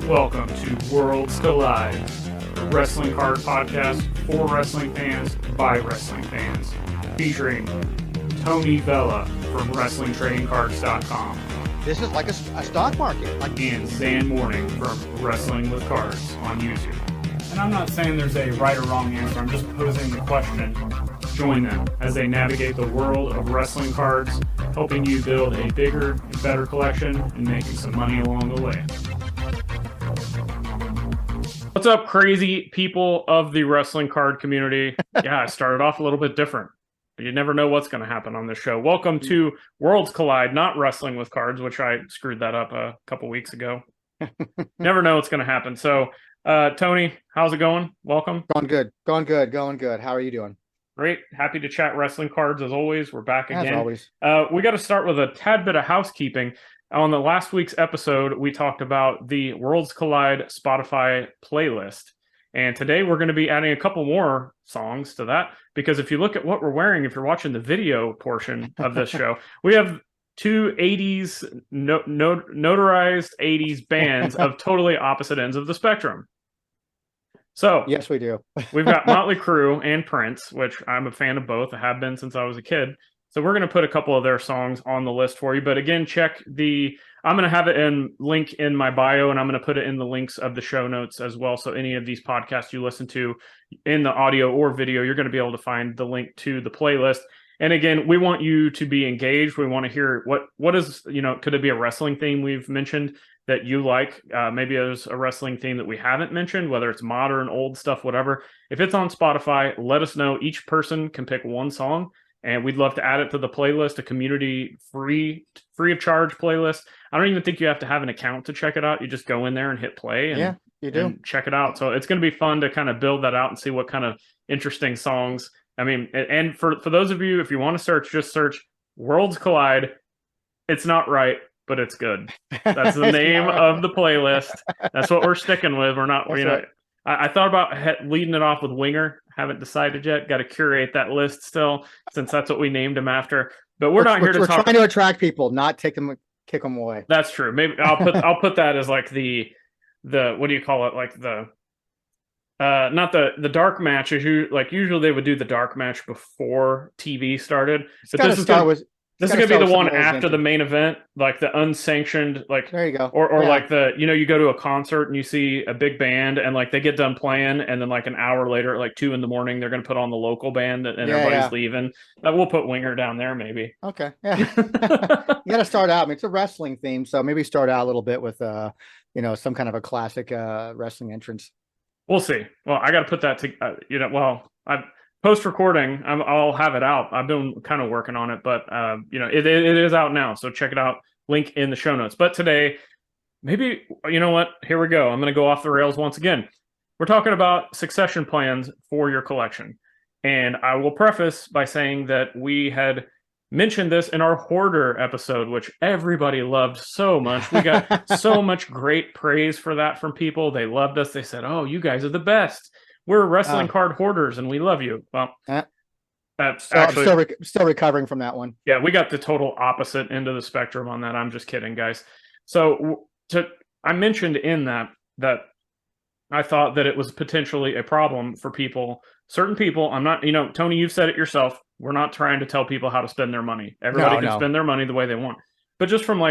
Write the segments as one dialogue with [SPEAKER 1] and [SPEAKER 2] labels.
[SPEAKER 1] Welcome to Worlds Collide, a wrestling card podcast for wrestling fans by wrestling fans, featuring Tony Vella from WrestlingTradingCards.com.
[SPEAKER 2] This is like a stock market.
[SPEAKER 1] And Zhan Morning from Wrestling with Cards on YouTube. And I'm not saying there's a right or wrong answer, I'm just posing the question. Join them as they navigate the world of wrestling cards, helping you build a bigger and better collection and making some money along the way. What's up, crazy people of the wrestling card community? Yeah, I started off a little bit different. You never know what's going to happen on this show. Welcome to Worlds Collide, not Wrestling with Cards, which I screwed that up a couple weeks ago. Never know what's going to happen. So, Tony, how's it going? Welcome.
[SPEAKER 2] Going good. How are you doing?
[SPEAKER 1] Great. Happy to chat wrestling cards as always. We're back again.
[SPEAKER 2] As always.
[SPEAKER 1] We got to start with a tad bit of housekeeping. On the last week's episode, we talked about the Worlds Collide Spotify playlist. And today we're going to be adding a couple more songs to that, because if you look at what we're wearing, if you're watching the video portion of this show, we have two 80s, notarized 80s bands of totally opposite ends of the spectrum. So,
[SPEAKER 2] yes, we do.
[SPEAKER 1] We've got Motley Crue and Prince, which I'm a fan of both. I have been since I was a kid. So we're going to put a couple of their songs on the list for you. But again, I'm going to have it link in my bio, and I'm going to put it in the links of the show notes as well. So any of these podcasts you listen to in the audio or video, you're going to be able to find the link to the playlist. And again, we want you to be engaged. We want to hear what is, could it be a wrestling theme we've mentioned that you like? Maybe there's a wrestling theme that we haven't mentioned, whether it's modern, old stuff, whatever. If it's on Spotify, let us know. Each person can pick one song, and we'd love to add it to the playlist, a community free of charge playlist. I don't even think you have to have an account to check it out. You just go in there and hit play and,
[SPEAKER 2] you do.
[SPEAKER 1] And check it out. So it's going to be fun to kind of build that out and see what kind of interesting songs. I mean, and for those of you, if you want to search, just search Worlds Collide. It's not right, but it's good. That's the name of the playlist. That's what we're sticking with. We're not,
[SPEAKER 2] right.
[SPEAKER 1] I thought about leading it off with Winger. Haven't decided yet. Got to curate that list still, since that's what we named him after. But we're not here to talk.
[SPEAKER 2] We're trying to attract people, not kick them away.
[SPEAKER 1] That's true. Maybe I'll put that as like the what do you call it? Like the not the dark match. Usually they would do the dark match before TV started. But this is going to be the one after the main event, like the unsanctioned, like
[SPEAKER 2] there you go,
[SPEAKER 1] or like you go to a concert and you see a big band and like they get done playing, and then like an hour later, at like 2 a.m, they're going to put on the local band and everybody's leaving. We'll put Winger down there, maybe.
[SPEAKER 2] Okay, yeah. You got to start out. I mean, it's a wrestling theme, so maybe start out a little bit with some kind of a classic wrestling entrance.
[SPEAKER 1] We'll see. Well, I got to put that to post-recording, I'll have it out. I've been kind of working on it, but it is out now. So check it out. Link in the show notes. But today, maybe, you know what? Here we go. I'm going to go off the rails once again. We're talking about succession plans for your collection. And I will preface by saying that we had mentioned this in our Hoarder episode, which everybody loved so much. We got so much great praise for that from people. They loved us. They said, "Oh, you guys are the best. We're wrestling card hoarders, and we love you." Well, that's actually
[SPEAKER 2] I'm still recovering from that one.
[SPEAKER 1] Yeah, we got the total opposite end of the spectrum on that. I'm just kidding, guys. So I mentioned in that I thought that it was potentially a problem for certain people. I'm not, Tony, you've said it yourself. We're not trying to tell people how to spend their money. Everybody can spend their money the way they want. But just from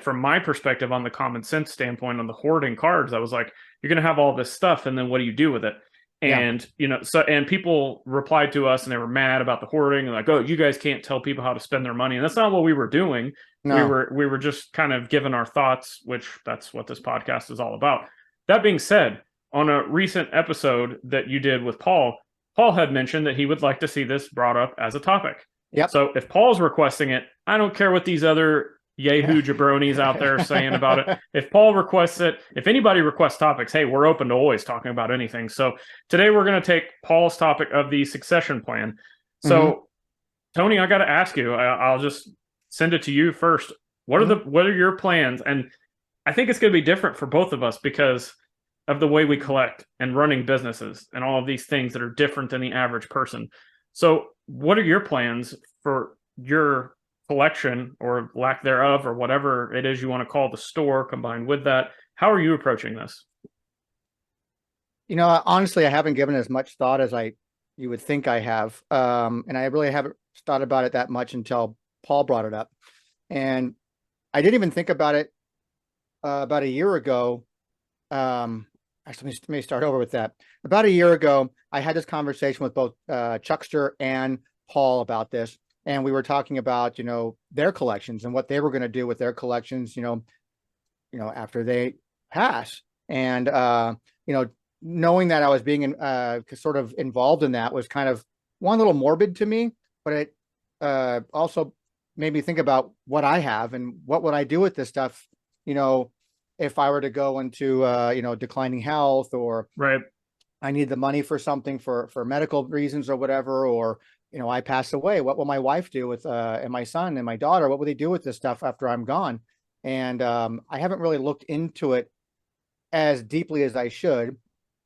[SPEAKER 1] from my perspective on the common sense standpoint on the hoarding cards, I was like, you're going to have all this stuff, and then what do you do with it? And, and people replied to us and they were mad about the hoarding and like, "Oh, you guys can't tell people how to spend their money." And that's not what we were doing. No. We were just kind of giving our thoughts, which that's what this podcast is all about. That being said, on a recent episode that you did with Paul had mentioned that he would like to see this brought up as a topic.
[SPEAKER 2] Yep.
[SPEAKER 1] So if Paul's requesting it, I don't care what these other Yahoo jabronis out there saying about it. If Paul requests it, if anybody requests topics, hey, we're open to always talking about anything. So today we're going to take Paul's topic of the succession plan. So Tony, I got to ask you, I'll just send it to you first. What are your plans? And I think it's going to be different for both of us because of the way we collect and running businesses and all of these things that are different than the average person. So what are your plans for your collection or lack thereof, or whatever it is you want to call the store combined with that. How are you approaching this?
[SPEAKER 2] You know, honestly, I haven't given as much thought as you would think I have. And I really haven't thought about it that much until Paul brought it up. And I didn't even think about it about a year ago. Actually, let me start over with that. About a year ago, I had this conversation with both Chuckster and Paul about this. And we were talking about, their collections and what they were going to do with their collections, after they pass. And, knowing that I was being sort of involved in that was kind of one, little morbid to me, but it also made me think about what I have and what would I do with this stuff, if I were to go into declining health, or
[SPEAKER 1] Right.
[SPEAKER 2] I need the money for something for medical reasons or whatever, or I pass away. What will my wife do with and my son and my daughter? What will they do with this stuff after I'm gone? And I haven't really looked into it as deeply as I should.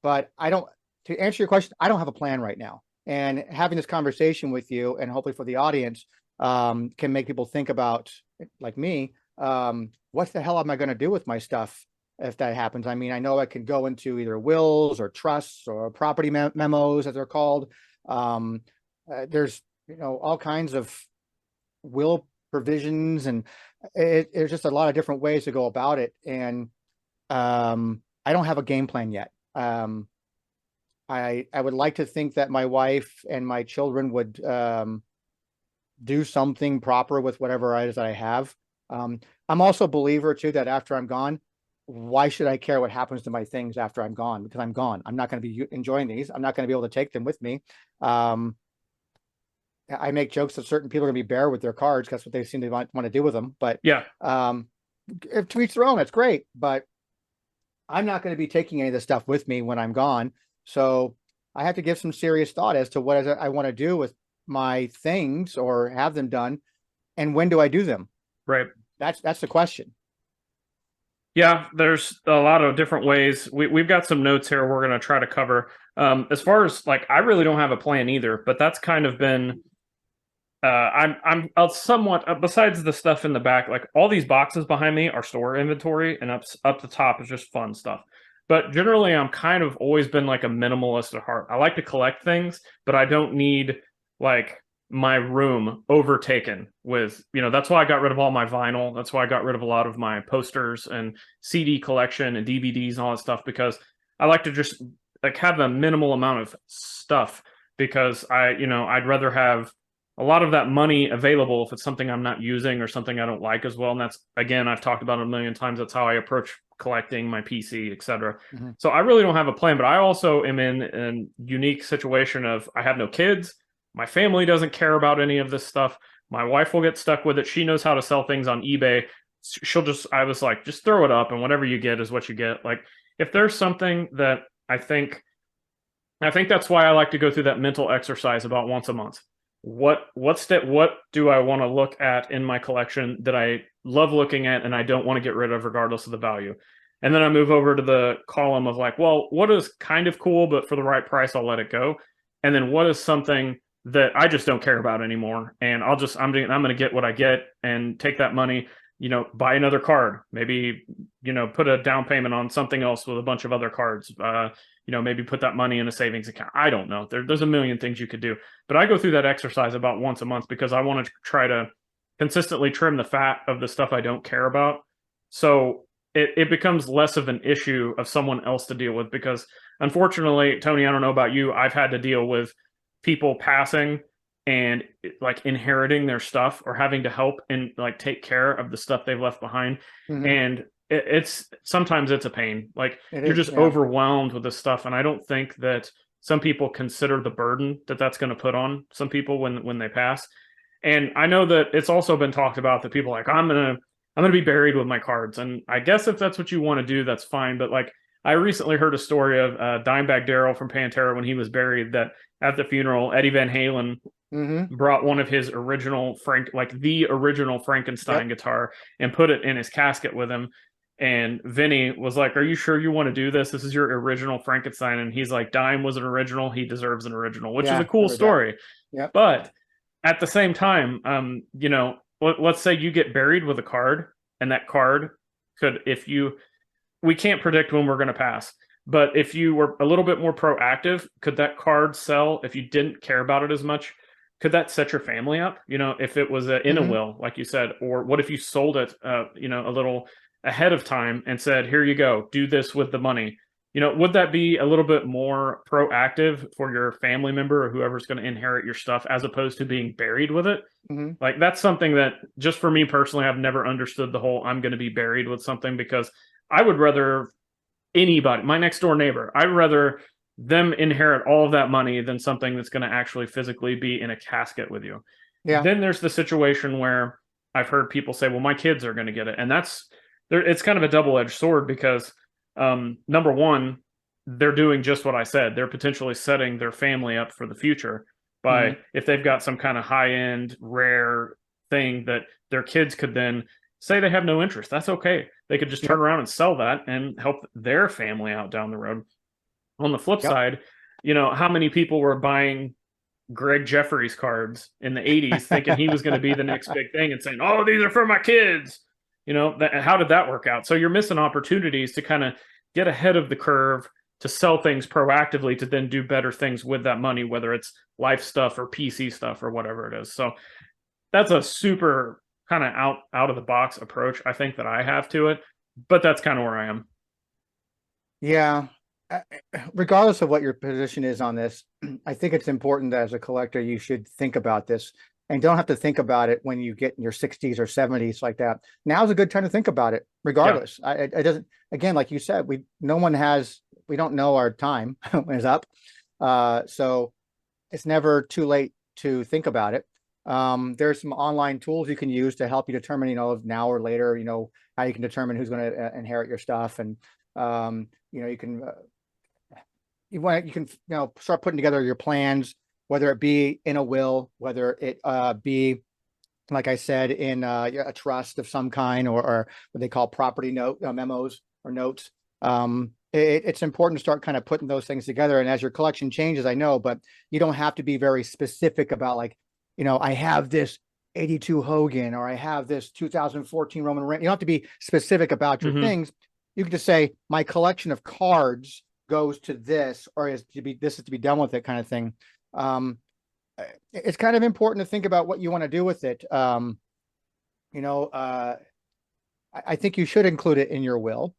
[SPEAKER 2] But to answer your question, I don't have a plan right now. And having this conversation with you, and hopefully for the audience, can make people think about, like me, what the hell am I going to do with my stuff if that happens? I mean, I know I could go into either wills or trusts or property memos, as they're called. There's, all kinds of will provisions, and there's just a lot of different ways to go about it. And I don't have a game plan yet. I would like to think that my wife and my children would do something proper with whatever it is that I have. I'm also a believer too that after I'm gone, why should I care what happens to my things after I'm gone? Because I'm gone. I'm not going to be enjoying these. I'm not going to be able to take them with me. I make jokes that certain people are going to be bare with their cards. That's what they seem to want to do with them. But
[SPEAKER 1] yeah,
[SPEAKER 2] to each their own. That's great. But I'm not going to be taking any of this stuff with me when I'm gone. So I have to give some serious thought as to what I want to do with my things or have them done. And when do I do them?
[SPEAKER 1] Right.
[SPEAKER 2] That's the question.
[SPEAKER 1] Yeah, there's a lot of different ways. We've got some notes here we're going to try to cover. As far as I really don't have a plan either, but that's kind of been, I'm somewhat, besides the stuff in the back, all these boxes behind me are store inventory, and up the top is just fun stuff. But generally, I'm kind of always been a minimalist at heart. I like to collect things, but I don't need my room overtaken with, that's why I got rid of all my vinyl. That's why I got rid of a lot of my posters and CD collection and DVDs and all that stuff, because I like to just have a minimal amount of stuff, because I'd rather have a lot of that money available if it's something I'm not using or something I don't like as well. And that's, again, I've talked about it a million times. That's how I approach collecting, my PC, etc. Mm-hmm. So I really don't have a plan, but I also am in a unique situation of I have no kids. My family doesn't care about any of this stuff. My wife will get stuck with it. She knows how to sell things on eBay. I was like, just throw it up, and whatever you get is what you get. If there's something that I think that's why I like to go through that mental exercise about once a month. What do I want to look at in my collection that I love looking at and I don't want to get rid of regardless of the value? And then I move over to the column of what is kind of cool, but for the right price, I'll let it go. And then what is something that I just don't care about anymore, and I'm going to get what I get and take that money, buy another card, maybe, put a down payment on something else with a bunch of other cards, maybe put that money in a savings account. I don't know. There's a million things you could do, but I go through that exercise about once a month because I want to try to consistently trim the fat of the stuff I don't care about. So it becomes less of an issue of someone else to deal with, because unfortunately, Tony, I don't know about you, I've had to deal with people passing and inheriting their stuff, or having to help and take care of the stuff they've left behind. Mm-hmm. And sometimes it's a pain. You're just overwhelmed with this stuff. And I don't think that some people consider the burden that that's going to put on some people when they pass. And I know that it's also been talked about that people I'm going to be buried with my cards. And I guess if that's what you want to do, that's fine. But I recently heard a story of Dimebag Darrell from Pantera when he was buried, that at the funeral, Eddie Van Halen mm-hmm. brought one of his original the original Frankenstein guitar and put it in his casket with him. And Vinny was like, "Are you sure you want to do this? This is your original Frankenstein." And he's like, "Dime was an original. He deserves an original," which is a cool story.
[SPEAKER 2] Yep.
[SPEAKER 1] But at the same time, let's say you get buried with a card, and that card could, we can't predict when we're going to pass, but if you were a little bit more proactive, could that card sell if you didn't care about it as much? Could that set your family up? If it was in a will, like you said, or what if you sold it, a little ahead of time and said, here you go, do this with the money? Would that be a little bit more proactive for your family member or whoever's going to inherit your stuff, as opposed to being buried with it? Like, that's something that, just for me personally, I've never understood the whole I'm going to be buried with something, because I would rather anybody, my next door neighbor, I'd rather them inherit all of that money than something that's going to actually physically be in a casket with you.
[SPEAKER 2] Yeah.
[SPEAKER 1] Then there's the situation where I've heard people say, well, my kids are going to get it. And it's kind of a double-edged sword, because number one, they're doing just what I said. They're potentially setting their family up for the future by, if they've got some kind of high-end, rare thing that their kids could then say they have no interest. That's okay. They could just turn around and sell that and help their family out down the road. On the flip side, how many people were buying Greg Jeffries cards in the 80s thinking he was going to be the next big thing and saying, oh, these are for my kids? How did that work out? So you're missing opportunities to kind of get ahead of the curve, to sell things proactively, to then do better things with that money, whether it's life stuff or PC stuff or whatever it is. So that's a super kind of out of the box approach, I think, that I have to it, but that's kind of where I am.
[SPEAKER 2] Yeah. Regardless of what your position is on this, I think it's important that as a collector, you should think about this, and don't have to think about it when you get in your 60s or 70s like that. Now's a good time to think about it, regardless. Yeah. It doesn't, again, like you said, we don't know our time when it's up. So it's never too late to think about it. There's some online tools you can use to help you determine, now or later, how you can determine who's going to inherit your stuff. And, you can, start putting together your plans, whether it be in a will, whether it be, like I said, in a trust of some kind, or what they call property note memos or notes. It's important to start kind of putting those things together. And as your collection changes, I know, but you don't have to be very specific about, like, I have this 82 Hogan, or I have this 2014 Roman Reigns. You don't have to be specific about your things. You can just say, my collection of cards goes to this, or this is to be done with it, kind of thing. It's kind of important to think about what you want to do with it. I think you should include it in your will,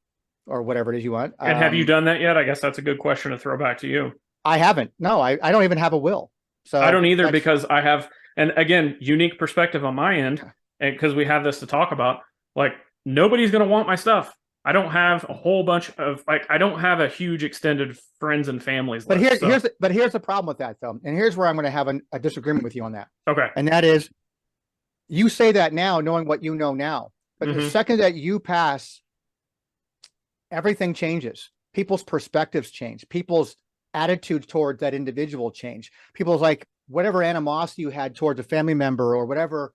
[SPEAKER 2] or whatever it is you want.
[SPEAKER 1] And have you done that yet? I guess that's a good question to throw back to you.
[SPEAKER 2] I haven't. No, I don't even have a will. So
[SPEAKER 1] I don't either, because I have, and again, unique perspective on my end, and because we have this to talk about, like, nobody's going to want my stuff. I don't have a whole bunch of, I don't have a huge extended friends and families.
[SPEAKER 2] But here's the problem with that, though. And here's where I'm going to have a disagreement with you on that.
[SPEAKER 1] Okay.
[SPEAKER 2] And that is, you say that now, knowing what you know now, but the second that you pass, everything changes. People's perspectives change. People's attitudes towards that individual change. People's, like, whatever animosity you had towards a family member, or whatever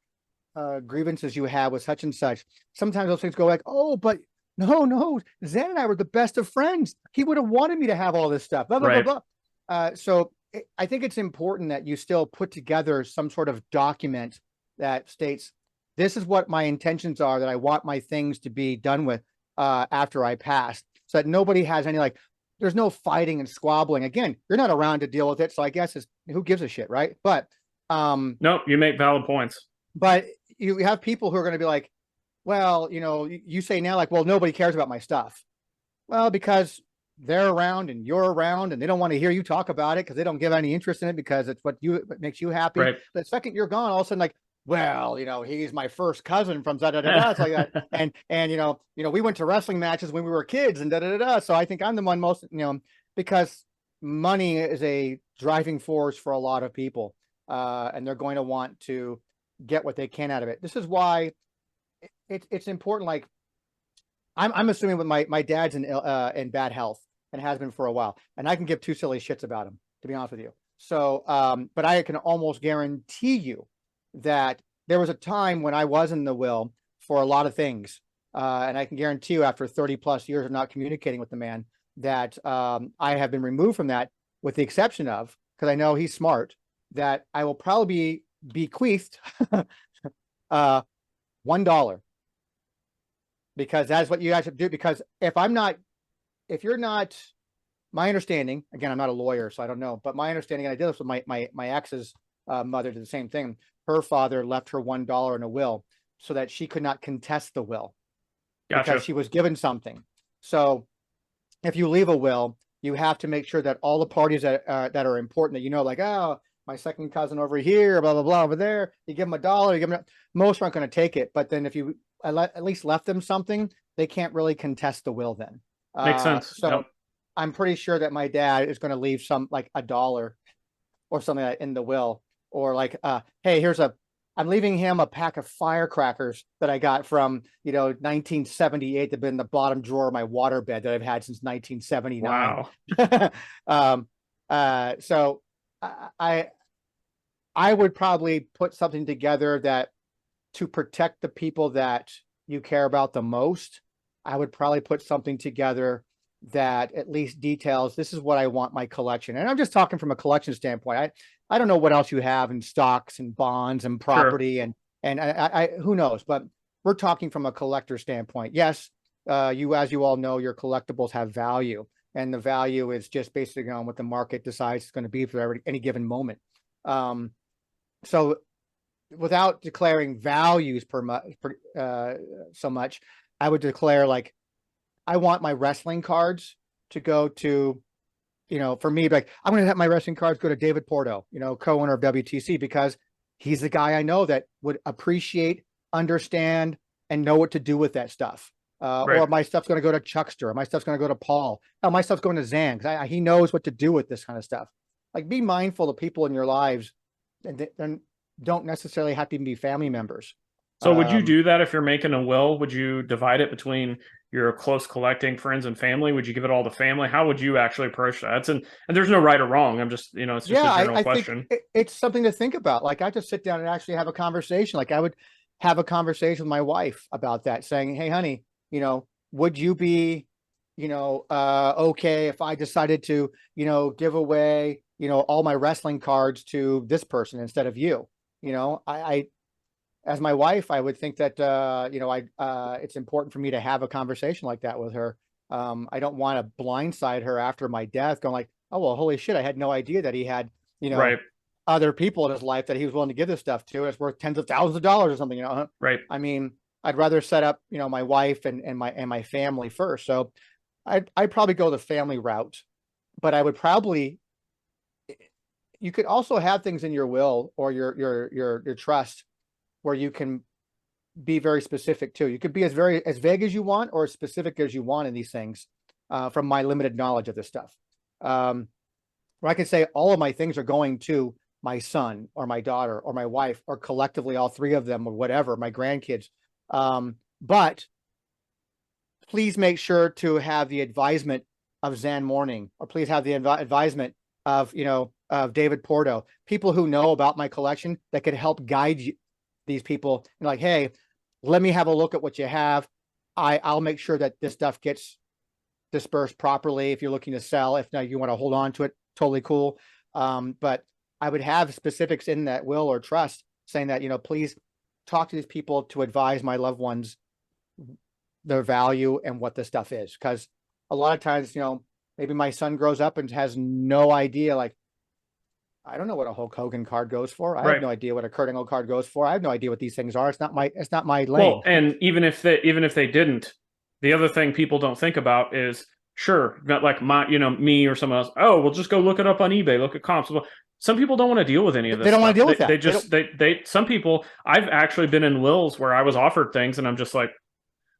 [SPEAKER 2] grievances you had with such and such. Sometimes those things go like, oh, but no, Zhan and I were the best of friends. He would have wanted me to have all this stuff. Blah, blah, blah, blah. So I think it's important that you still put together some sort of document that states, this is what my intentions are, that I want my things to be done with after I pass, so that nobody has any, like, there's no fighting and squabbling. Again, you're not around to deal with it, so I guess who gives a shit, right? But
[SPEAKER 1] no, you make valid points.
[SPEAKER 2] But you have people who are going to be like, well, you say now, like, well, nobody cares about my stuff. Well, because they're around and you're around, and they don't want to hear you talk about it because they don't give any interest in it, because it's what makes you happy.
[SPEAKER 1] Right.
[SPEAKER 2] But the second you're gone, all of a sudden, like, well, he's my first cousin from da da da da. It's like that. And we went to wrestling matches when we were kids, and da da da da. So I think I'm the one most, because money is a driving force for a lot of people, and they're going to want to get what they can out of it. This is why it's important. Like, I'm assuming with my dad's in bad health, and has been for a while, and I can give two silly shits about him, to be honest with you. So, but I can almost guarantee you that there was a time when I was in the will for a lot of things, and I can guarantee you, after 30 plus years of not communicating with the man, that I have been removed from that, with the exception of, because I know he's smart, that I will probably be bequeathed $1. Because that's what you guys have to do. Because if you're not, my understanding, again, I'm not a lawyer, so I don't know, but my understanding, and I did this with my ex's mother, did the same thing. Her father left her $1 in a will so that she could not contest the will because she was given something. So if you leave a will, you have to make sure that all the parties that are important, that you know, like, oh, my second cousin over here, blah, blah, blah, over there, you give them $1, you give them, most aren't going to take it. But then if you at least left them something, they can't really contest the will then.
[SPEAKER 1] Makes sense.
[SPEAKER 2] So
[SPEAKER 1] yep.
[SPEAKER 2] I'm pretty sure that my dad is going to leave some, like $1 or something like in the will, or like, hey, I'm leaving him a pack of firecrackers that I got from, 1978 that have been in the bottom drawer of my waterbed that I've had since 1979.
[SPEAKER 1] Wow.
[SPEAKER 2] So I would probably put something together that, to protect the people that you care about the most, I would probably put something together that at least details, this is what I want my collection. And I'm just talking from a collection standpoint. I don't know what else you have in stocks and bonds and property,
[SPEAKER 1] sure.
[SPEAKER 2] and I who knows, but we're talking from a collector standpoint. Yes, as you all know, your collectibles have value, and the value is just basically on what the market decides it's going to be for any given moment. So without declaring values so much, I would declare, like, I want my wrestling cards to go to, for me, like, I'm going to have my wrestling cards go to David Porto, co-owner of WTC, because he's the guy I know that would appreciate, understand, and know what to do with that stuff.
[SPEAKER 1] Right.
[SPEAKER 2] Or my stuff's going to go to Chuckster, or my stuff's going to go to Paul. Oh, my stuff's going to Zhan, because he knows what to do with this kind of stuff. Like, be mindful of people in your lives, and don't necessarily have to be family members.
[SPEAKER 1] So would you do that if you're making a will? Would you divide it between your close collecting friends and family? Would you give it all to family? How would you actually approach that? And there's no right or wrong. I'm just, it's just a general question.
[SPEAKER 2] Think it's something to think about. Like, I just sit down and actually have a conversation. Like, I would have a conversation with my wife about that, saying, hey, honey, would you be, okay if I decided to, give away, all my wrestling cards to this person instead of you? I as my wife, I would think that, it's important for me to have a conversation like that with her. I don't want to blindside her after my death going like, oh, well, holy shit, I had no idea that he had,
[SPEAKER 1] right.
[SPEAKER 2] other people in his life that he was willing to give this stuff to. It's worth tens of thousands of dollars or something,
[SPEAKER 1] Right.
[SPEAKER 2] I mean, I'd rather set up, my wife and my family first. So I'd probably go the family route, but I would probably, you could also have things in your will or your trust where you can be very specific too. You could be as vague as you want or as specific as you want in these things, from my limited knowledge of this stuff. Where I could say all of my things are going to my son or my daughter or my wife, or collectively all three of them, or whatever, my grandkids. But please make sure to have the advisement of Zhan Morning, or please have the advisement of, of David Porto, people who know about my collection that could help guide you, these people, and like, hey, let me have a look at what you have. I'll make sure that this stuff gets dispersed properly. If you're looking to sell, if not, you want to hold on to it, totally cool. But I would have specifics in that will or trust saying that, please talk to these people to advise my loved ones their value and what this stuff is. Because a lot of times, maybe my son grows up and has no idea, like, I don't know what a Hulk Hogan card goes for. I have no idea what a Kurt Angle card goes for. I have no idea what these things are. It's not my lane.
[SPEAKER 1] Well, and even if they didn't, the other thing people don't think about is, sure, not like me or someone else. Oh, we'll just go look it up on eBay. Look at comps. Well, some people don't want to deal with any of this.
[SPEAKER 2] They don't want to deal with that.
[SPEAKER 1] They just some people. I've actually been in wills where I was offered things, and I'm just like,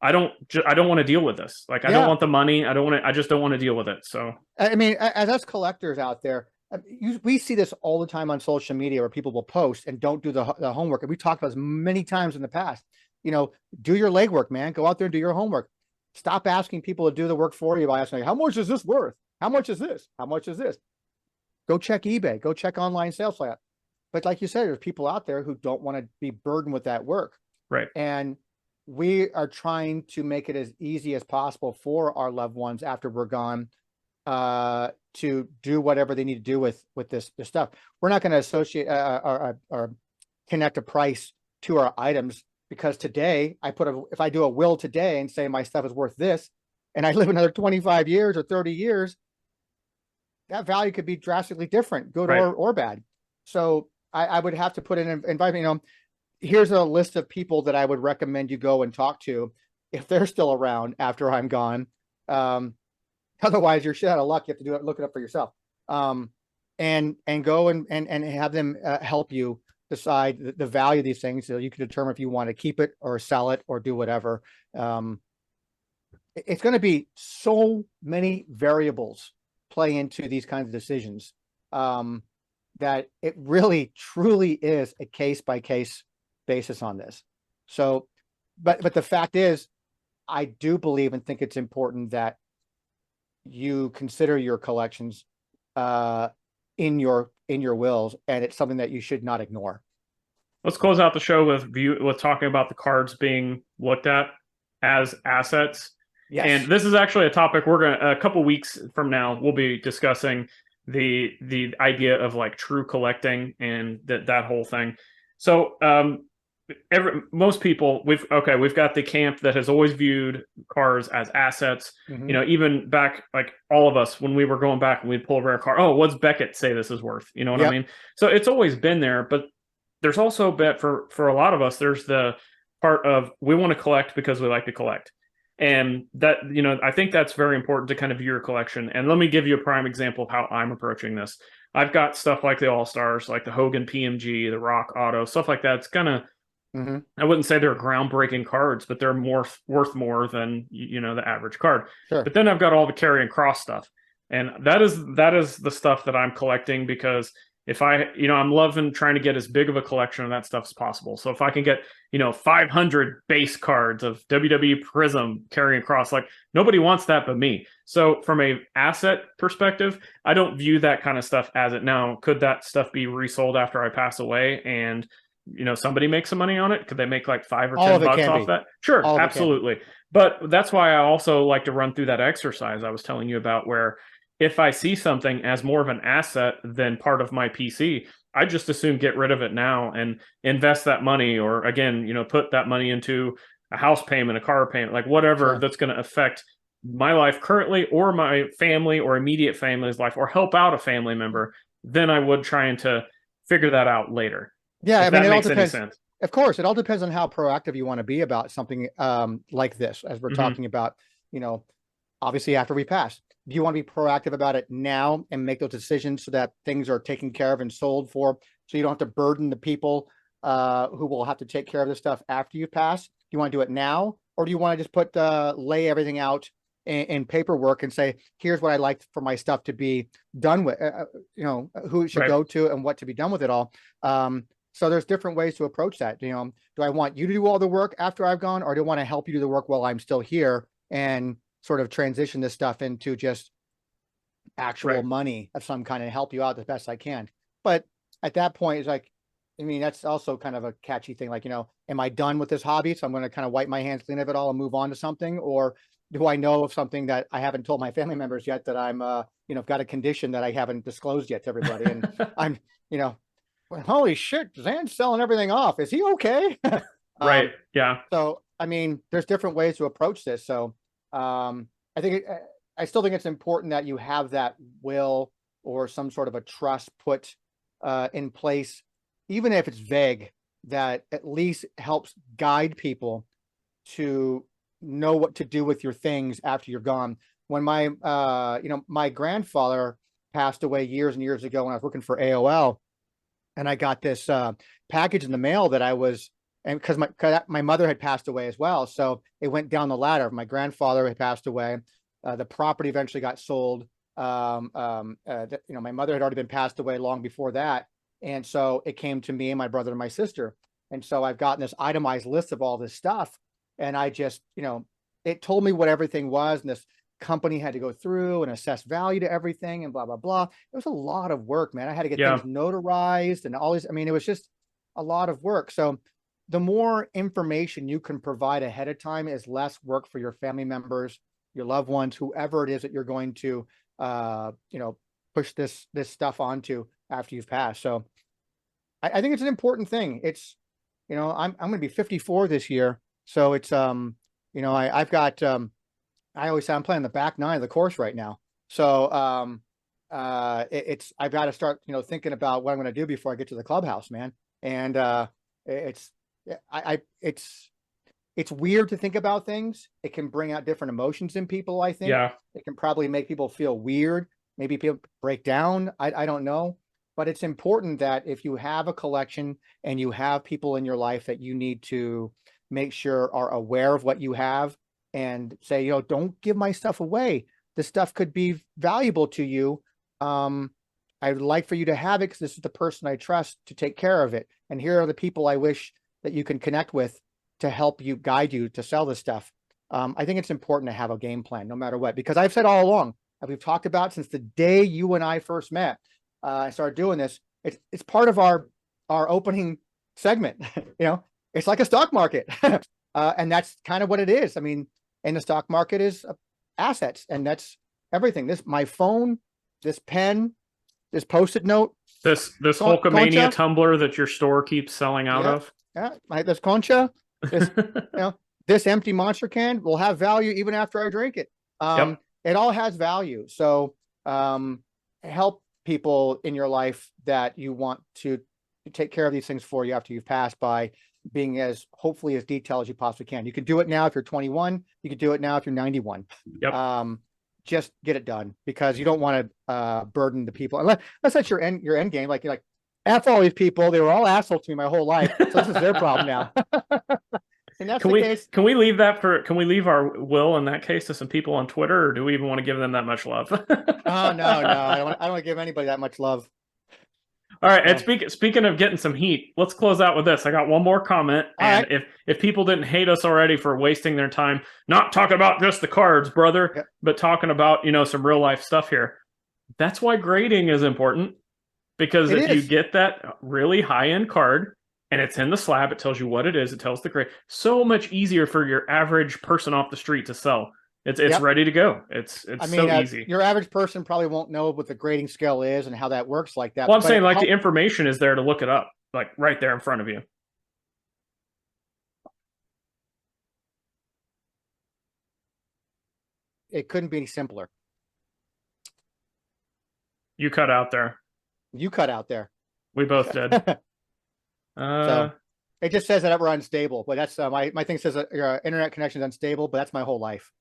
[SPEAKER 1] I don't want to deal with this. Like, I don't want the money. I just don't want to deal with it. So,
[SPEAKER 2] I mean, as us collectors out there, we see this all the time on social media where people will post and don't do the homework. And we talked about this many times in the past. Do your legwork, man. Go out there and do your homework. Stop asking people to do the work for you by asking, how much is this worth? How much is this? How much is this? Go check eBay. Go check online sales flat. But like you said, there's people out there who don't want to be burdened with that work.
[SPEAKER 1] Right.
[SPEAKER 2] And we are trying to make it as easy as possible for our loved ones after we're gone, to do whatever they need to do with this stuff. We're not going to associate or connect a price to our items because today if I do a will today and say my stuff is worth this, and I live another 25 years or 30 years, that value could be drastically different, good
[SPEAKER 1] Right.
[SPEAKER 2] or bad. So I would have to put in invite, here's a list of people that I would recommend you go and talk to if they're still around after I'm gone. Otherwise, you're shit out of luck. You have to look it up for yourself. And go and have them help you decide the value of these things, so you can determine if you want to keep it or sell it or do whatever. It's going to be so many variables play into these kinds of decisions, that it really truly is a case by case basis on this. So, but the fact is, I do believe and think it's important that you consider your collections in your wills, and it's something that you should not ignore.
[SPEAKER 1] Let's close out the show with talking about the cards being looked at as assets.
[SPEAKER 2] Yes.
[SPEAKER 1] And this is actually a topic a couple weeks from now, we'll be discussing the idea of like true collecting and that whole thing. So most people, we've got the camp that has always viewed cars as assets.
[SPEAKER 2] Mm-hmm.
[SPEAKER 1] Even back, like all of us, when we were going back and we'd pull a rare car, oh, what's Beckett say this is worth? You know what I mean? So it's always been there, but there's also for a lot of us, there's the part of we want to collect because we like to collect. And that, I think that's very important to kind of view your collection. And let me give you a prime example of how I'm approaching this. I've got stuff like the All-Stars, like the Hogan PMG, the Rock Auto, stuff like that. It's kind of, I wouldn't say they're groundbreaking cards, but they're worth more than, the average card.
[SPEAKER 2] Sure.
[SPEAKER 1] But then I've got all the carry cross stuff. And that is the stuff that I'm collecting, because if I'm loving trying to get as big of a collection of that stuff as possible. So if I can get, 500 base cards of WWE Prism carrying across, like nobody wants that but me. So from a asset perspective, I don't view that kind of stuff as it. Now, could that stuff be resold after I pass away and, somebody makes some money on it? Could they make like $5 or $10 off that? Sure, absolutely. But that's why I also like to run through that exercise I was telling you about, where if I see something as more of an asset than part of my PC, I just assume get rid of it now and invest that money, or again, put that money into a house payment, a car payment, like whatever that's going to affect my life currently or my family or immediate family's life, or help out a family member. Then I would try to figure that out later.
[SPEAKER 2] Yeah,
[SPEAKER 1] I mean, that makes any sense.
[SPEAKER 2] Of course, it all depends on how proactive you want to be about something like this, as we're talking about, obviously after we pass. Do you want to be proactive about it now and make those decisions so that things are taken care of and sold for, so you don't have to burden the people who will have to take care of this stuff after you pass? Do you want to do it now, or do you want to just lay everything out in paperwork and say, here's what I'd like for my stuff to be done with, who it should go to and what to be done with it all? So there's different ways to approach that. Do I want you to do all the work after I've gone, or do I want to help you do the work while I'm still here and sort of transition this stuff into just actual money of some kind and help you out the best I can? But at that point, it's like, that's also kind of a catchy thing. Like, am I done with this hobby? So I'm going to kind of wipe my hands clean of it all and move on to something? Or do I know of something that I haven't told my family members yet that I'm, got a condition that I haven't disclosed yet to everybody? And I'm, holy shit, Zhan's selling everything off. Is he okay?
[SPEAKER 1] Right. Yeah.
[SPEAKER 2] So, there's different ways to approach this. So, I still think it's important that you have that will or some sort of a trust put in place, even if it's vague, that at least helps guide people to know what to do with your things after you're gone. When my grandfather passed away years and years ago when I was working for AOL, and I got this package in the mail that and because my mother had passed away as well. So it went down the ladder. My grandfather had passed away. The property eventually got sold. My mother had already been passed away long before that. And so it came to me and my brother and my sister. And so I've gotten this itemized list of all this stuff. And I just, it told me what everything was. And this company had to go through and assess value to everything and blah, blah, blah. It was a lot of work, man. I had to get things notarized and all these. It was just a lot of work. So the more information you can provide ahead of time is less work for your family members, your loved ones, whoever it is that you're going to, push this stuff onto after you've passed. So I think it's an important thing. It's I'm going to be 54 this year. So it's, I've got, I always say I'm playing the back nine of the course right now. So, I've got to start, thinking about what I'm going to do before I get to the clubhouse, man. And, it's, it's weird to think about things. It can bring out different emotions in people. I think it can probably make people feel weird. Maybe people break down. I don't know, but it's important that if you have a collection and you have people in your life that you need to make sure are aware of what you have and say, don't give my stuff away. This stuff could be valuable to you. I'd like for you to have it because this is the person I trust to take care of it. And here are the people I wish that you can connect with to help you, guide you to sell this stuff. I think it's important to have a game plan no matter what, because I've said all along, we've talked about since the day you and I first met, I started doing this. It's part of our opening segment. It's like a stock market. And that's kind of what it is. I mean, and the stock market is assets, and that's everything. My phone, this pen, this Post-it note,
[SPEAKER 1] this Hulkamania tumbler that your store keeps selling out of.
[SPEAKER 2] Yeah, this concha, this this empty Monster can will have value even after I drink it. It all has value. So help people in your life that you want to take care of these things for you after you've passed by being hopefully as detailed as you possibly can. You can do it now if you're 21. You can do it now if you're 91. Just get it done, because you don't want to burden the people. Unless that's your end game. Like, you're like, F all these people. They were all assholes to me my whole life. So this is their problem now. And that's the case.
[SPEAKER 1] Can we leave our will in that case to some people on Twitter, or do we even want to give them that much love?
[SPEAKER 2] Oh, no. I don't want to give anybody that much love.
[SPEAKER 1] All right. And speaking of getting some heat, let's close out with this. I got one more comment. And if people didn't hate us already for wasting their time, not talking about just the cards, brother, but talking about, some real life stuff here. That's why grading is important, because if you get that really high end card and it's in the slab, it tells you what it is. It tells the grade. So much easier for your average person off the street to sell. It's ready to go. It's so easy.
[SPEAKER 2] Your average person probably won't know what the grading scale is and how that works like that.
[SPEAKER 1] Well, I'm saying the information is there to look it up, like right there in front of you.
[SPEAKER 2] It couldn't be any simpler.
[SPEAKER 1] You cut out there.
[SPEAKER 2] You cut out there.
[SPEAKER 1] We both did.
[SPEAKER 2] So it just says that we're unstable, but that's my thing says that your internet connection is unstable, but that's my whole life.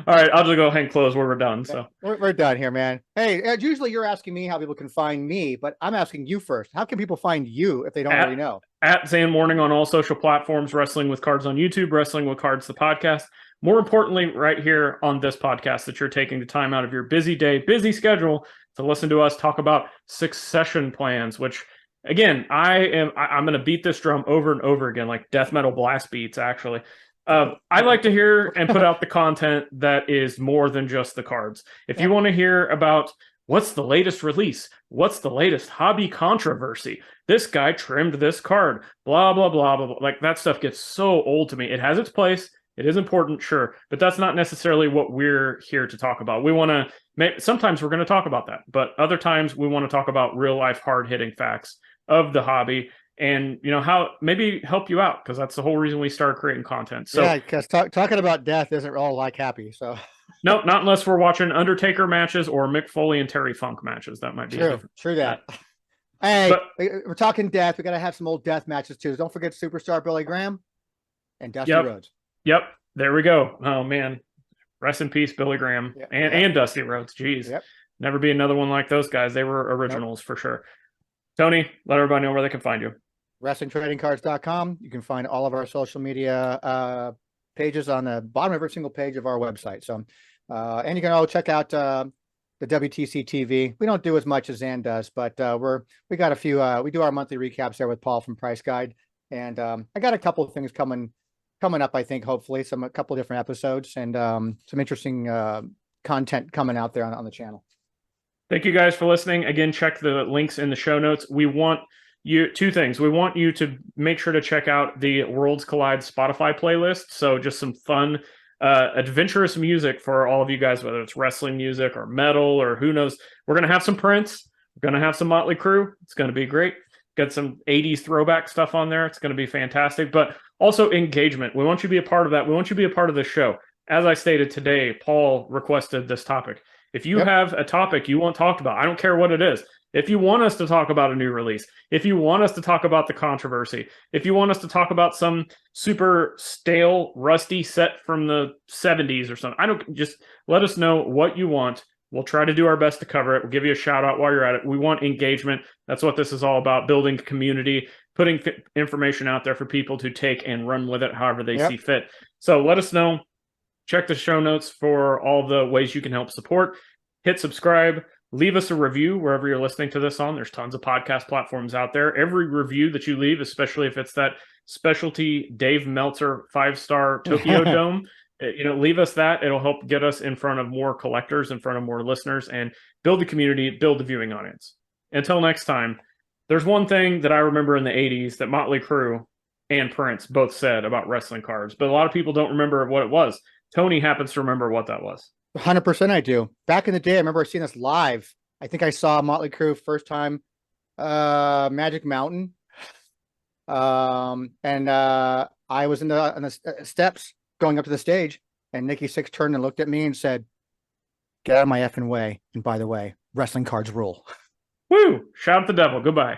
[SPEAKER 1] All right, I'll just go ahead and close where we're done. So
[SPEAKER 2] we're done here, man. Hey, usually you're asking me how people can find me, but I'm asking you first. How can people find you if they don't already know?
[SPEAKER 1] At Zhan Morning on all social platforms, Wrestling with Cards on YouTube, Wrestling with Cards, the podcast. More importantly, right here on this podcast, that you're taking the time out of your busy day, busy schedule to listen to us talk about succession plans, which, again, I'm going to beat this drum over and over again, like death metal blast beats, actually. I like to hear and put out the content that is more than just the cards. If you want to hear about what's the latest release, what's the latest hobby controversy, this guy trimmed this card, blah, blah, blah, blah, blah. Like, that stuff gets so old to me. It has its place. It is important, sure, but that's not necessarily what we're here to talk about. We want to, sometimes we're going to talk about that, but other times we want to talk about real life, hard hitting facts of the hobby, and how maybe help you out, because that's the whole reason we started creating content. So
[SPEAKER 2] because talking about death isn't all like happy. So
[SPEAKER 1] no, not unless we're watching Undertaker matches or Mick Foley and Terry Funk matches. That might be
[SPEAKER 2] true that. Hey, we're talking death. We got to have some old death matches too. Don't forget superstar Billy Graham and Dusty Rhodes.
[SPEAKER 1] Yep, there we go. Oh man, rest in peace, Billy Graham and Dusty Rhodes. Jeez, never be another one like those guys. They were originals for sure. Tony, let everybody know where they can find you.
[SPEAKER 2] WrestlingTradingCards.com. You can find all of our social media pages on the bottom of every single page of our website. So, and you can all check out the WTC TV. We don't do as much as Zhan does, but we got a few. We do our monthly recaps there with Paul from Price Guide, and I got a couple of things coming up. I think hopefully a couple of different episodes and some interesting content coming out there on the channel.
[SPEAKER 1] Thank you guys for listening. Again, check the links in the show notes. We want you two things. We want you to make sure to check out the Worlds Collide Spotify playlist. So just some fun, adventurous music for all of you guys, whether it's wrestling music or metal or who knows. We're going to have some Prince. We're going to have some Motley Crue. It's going to be great. Get some 80s throwback stuff on there. It's going to be fantastic. But also engagement. We want you to be a part of that. We want you to be a part of the show. As I stated today, Paul requested this topic. If you have a topic you want talked about, I don't care what it is. If you want us to talk about a new release, if you want us to talk about the controversy, if you want us to talk about some super stale, rusty set from the 70s or something, just let us know what you want. We'll try to do our best to cover it. We'll give you a shout out while you're at it. We want engagement. That's what this is all about, building community, putting information out there for people to take and run with it however they see fit. So let us know. Check the show notes for all the ways you can help support. Hit subscribe. Leave us a review wherever you're listening to this on. There's tons of podcast platforms out there. Every review that you leave, especially if it's that specialty Dave Meltzer 5-star Tokyo Dome, leave us that. It'll help get us in front of more collectors, in front of more listeners, and build the community, build the viewing audience. Until next time, there's one thing that I remember in the 80s that Motley Crue and Prince both said about wrestling cards, but a lot of people don't remember what it was. Tony happens to remember what that was.
[SPEAKER 2] 100% I do. Back in the day, I remember seeing this live. I think I saw Motley Crue first time, Magic Mountain. And I was on the steps going up to the stage, and Nikki Sixx turned and looked at me and said, "Get out of my effing way. And by the way, wrestling cards rule."
[SPEAKER 1] Woo! Shout out the devil. Goodbye.